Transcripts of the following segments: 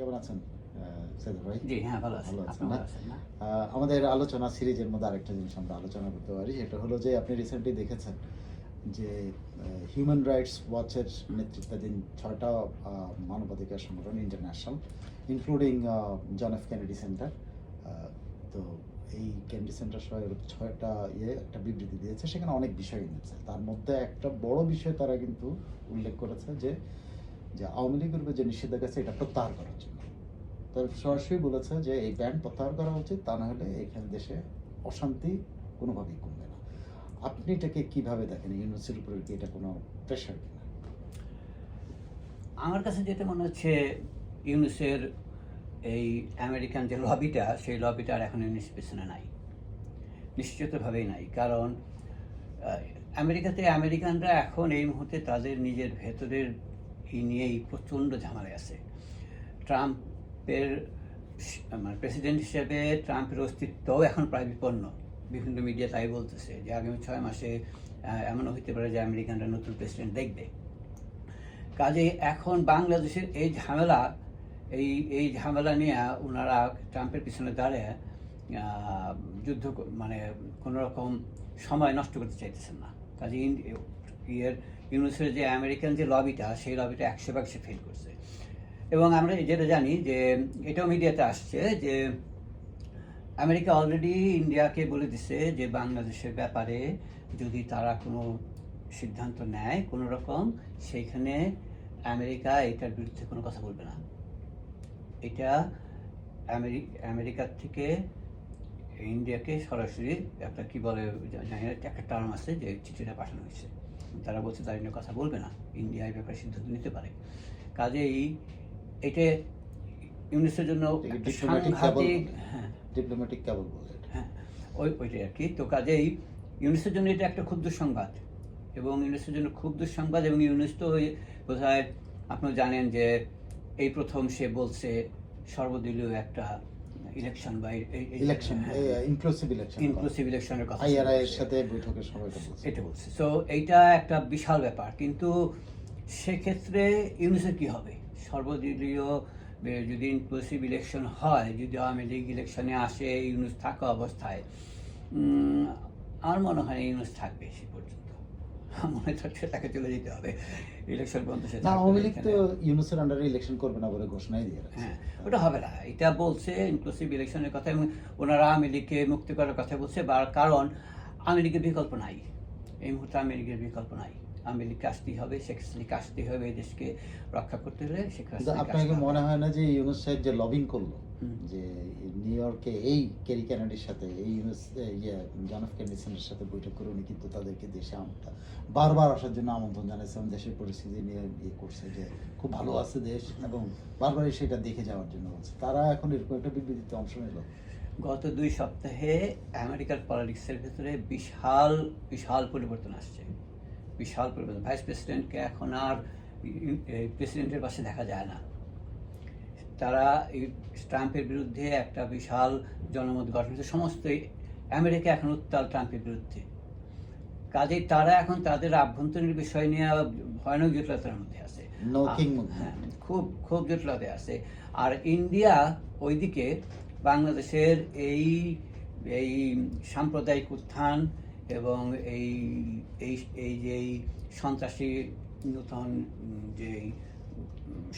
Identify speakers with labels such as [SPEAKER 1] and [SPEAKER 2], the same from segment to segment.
[SPEAKER 1] কেমন আছেন সাইদুল ভাই?
[SPEAKER 2] জি হ্যাঁ, ভালো আছি।
[SPEAKER 1] ভালো
[SPEAKER 2] আপনি
[SPEAKER 1] আছেন না?
[SPEAKER 2] ভালো আছেন না?
[SPEAKER 1] আমাদের আলোচনা সিরিজের মধ্যে আরেকটা জিনিস আমরা আলোচনা করতে পারি। সেটা হলো যে আপনি রিসেন্টলি দেখেছেন যে হিউম্যান রাইটস ওয়াচের নেতৃত্বাধীন ৬টা মানবাধিকার সংগঠন international, including John F Kennedy centre, তো এই কেনেডি সেন্টার সহ ৬টা একটা বিবৃতি দিয়েছে। সেখানে অনেক বিষয় এনেছে। তার মধ্যে একটা বড় বিষয় তারা কিন্তু উল্লেখ করেছে যে আওয়ামী লীগের উপর যে নিষেধাজ্ঞা আছে এটা প্রত্যাহার করার জন্য। তার সরাসরি বলেছে যে এই ব্যান্ড প্রত্যাহার করা উচিত, তা না হলে এখানে দেশে অশান্তি কোনোভাবেই কমবে না। আপনি এটাকে কিভাবে দেখেন? ইউনিভার্সিটির উপরে কি এটা কোনো প্রেশার কিনা?
[SPEAKER 2] আমার কাছে যেটা মনে হচ্ছে, ইউনুসের এই আমেরিকান যে লবিটা, সেই লবিটা আর এখন ইউনুসের পেছনে নাই, নিশ্চিতভাবেই নাই। কারণ আমেরিকানরা এখন এই মুহূর্তে তাদের নিজের ভেতরের নিয়েই প্রচণ্ড ঝামেলায় আছে। ট্রাম্পের মানে প্রেসিডেন্ট হিসেবে ট্রাম্পের অস্তিত্বও এখন প্রায় বিপন্ন। বিভিন্ন মিডিয়া তাই বলতেছে যে আগামী 6 মাসে এমনও হতে পারে যে আমেরিকানরা নতুন প্রেসিডেন্ট দেখবে। কাজে এখন বাংলাদেশের এই ঝামেলা নিয়ে ওনারা ট্রাম্পের পিছনে দাঁড়িয়ে যুদ্ধ মানে কোনো রকম সময় নষ্ট করতে চাইতেছেন না। কাজে ইউনুসের যে আমেরিকান যে লবিটা, সেই লবিটা 100% সে ফেল করছে। এবং আমরা যেটা জানি যে এটাও মিডিয়াতে আসছে যে আমেরিকা অলরেডি ইন্ডিয়াকে বলে দিছে যে বাংলাদেশের ব্যাপারে যদি তারা কোনো সিদ্ধান্ত নেয় কোনো রকম, সেইখানে আমেরিকা এটার বিরুদ্ধে কোনো কথা বলবে না। এটা আমেরিকার থেকে ইন্ডিয়াকে সরাসরি একটা কি বলে জানি না, একটা টার্ম আছে যে চিঠিটা পাঠানো হয়েছে। তারা বলছে তার নিয়ে কথা বলবে না, ইন্ডিয়া এই ব্যাপারে সিদ্ধান্ত নিতে পারে। কাজেই এটা ইউনিসের জন্য সাংঘাতিক,
[SPEAKER 1] ডিপ্লোম্যাটিক কেবল বলে,
[SPEAKER 2] হ্যাঁ ওইটাই আর কি। তো কাজেই ইউনিসের জন্য এটা একটা খুব দুঃসংবাদ, এবং ইউনিসের জন্য খুব দুঃসংবাদ। এবং ইউনিস তো বোধহয় আপনারা জানেন যে এই প্রথম সে বলছে সর্বদলীয় একটা ইলেকশন বা
[SPEAKER 1] ইনক্লুসিভ
[SPEAKER 2] ইলেকশনের কথা
[SPEAKER 1] আইআরআই এর সাথে বৈঠকের সময়
[SPEAKER 2] এটা বলছে। সো এইটা একটা বিশাল ব্যাপার। কিন্তু সেক্ষেত্রে ইউনিসের কি হবে? সর্বদলীয় যদি ইনক্লুসিভ ইলেকশন হয়, যদি আওয়ামী লীগ ইলেকশনে আসে ইউনুস থাকা অবস্থায়, আমার মনে হয় ইউনুস থাকবে সে পর্যন্ত। মনে হচ্ছে তাকে চলে যেতে হবে ইলেকশন পর্যন্ত।
[SPEAKER 1] আওয়ামী লীগ তো ইউনুসের আন্ডারে ইলেকশন করবে না বলে ঘোষণাই দিয়ে রাখছে।
[SPEAKER 2] হ্যাঁ, ওটা হবে না। এটা বলছে ইনক্লুসিভ ইলেকশনের কথা, এবং ওনারা আওয়ামী লীগকে মুক্তি করার কথা বলছে। কারণ আওয়ামী লীগের বিকল্প নাই এই মুহূর্তে, আওয়ামী লীগের বিকল্প নাই। আওয়ামী লীগকে আসতেই হবে, শেখ হাসিনাকে আসতেই হবে এই দেশকে রক্ষা করতে হলে। শেখ হাসিনা,
[SPEAKER 1] আপনাকে মনে হয় না যে ইউনুস সাহেব যে লবিং করলো যে নিউ ইয়র্কে এই কেরি কেনেডির সাথে, এই ইউনুস জন এফ কেনেডি সেন্টারের সাথে বৈঠক করে উনি কিন্তু তাদেরকে দেশে বারবার আসার জন্য আমন্ত্রণ জানাইছে এবং দেশের পরিস্থিতি নিয়ে করছে যে খুব ভালো আছে দেশ, এবং বারবারই সেটা দেখে যাওয়ার জন্য বলছে। তারা এখন এরকম একটা বিবৃতিতে অংশ নিল।
[SPEAKER 2] গত 2 সপ্তাহে আমেরিকার পলিটিক্সের ভেতরে বিশাল বিশাল পরিবর্তন আসছে, বিশাল পরিবর্তন। ভাইস প্রেসিডেন্টকে এখন আর প্রেসিডেন্টের পাশে দেখা যায় না। তারা ট্রাম্পের বিরুদ্ধে একটা বিশাল জনমত গঠন হয়েছে। সমস্ত আমেরিকা এখন উত্তাল ট্রাম্পের বিরুদ্ধে। কাজেই তারা এখন তাদের আভ্যন্তরীণ বিষয় নিয়ে ভয়ানক জটিলতার মধ্যে আছে। হ্যাঁ, খুব খুব জটিলতায় আছে। আর ইন্ডিয়া ওইদিকে বাংলাদেশের এই এই সাম্প্রদায়িক উত্থান এবং এই এই এই যে সন্ত্রাসী নতুন যে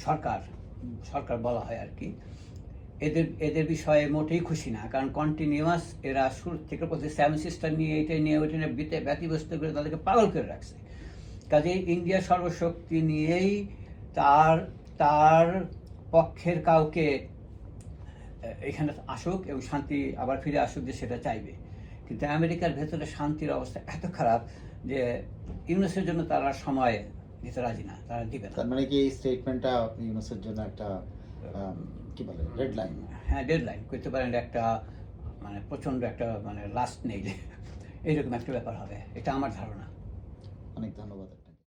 [SPEAKER 2] সরকার বলা হয় আর কি, এদের বিষয়ে মোটেই খুশি না। কারণ কন্টিনিউয়াস এরা শুরু থেকে প্রতি 7 সিস্টার নিয়ে এটা নিয়ে ওইটা নিয়ে ব্যতিব্যস্ত করে তাদেরকে পাগল করে রাখছে। কাজেই ইন্ডিয়া সর্বশক্তি নিয়েই তার পক্ষের কাউকে এখানে আসুক এবং শান্তি আবার ফিরে আসুক, যে সেটা চাইবে। কিন্তু আমেরিকার ভেতরে শান্তির অবস্থা এত খারাপ যে ইউনুসের জন্য তারা সময় দিতে রাজি না, তারা দিবে না।
[SPEAKER 1] তার মানে কি এই স্টেটমেন্টটা ইউনুসের জন্য একটা কি বলে ডেডলাইন?
[SPEAKER 2] হ্যাঁ, ডেডলাইন করতে পারেন, একটা মানে প্রচণ্ড একটা মানে লাস্ট নেই এইরকম একটা ব্যাপার হবে, এটা আমার ধারণা।
[SPEAKER 1] অনেক ধন্যবাদ।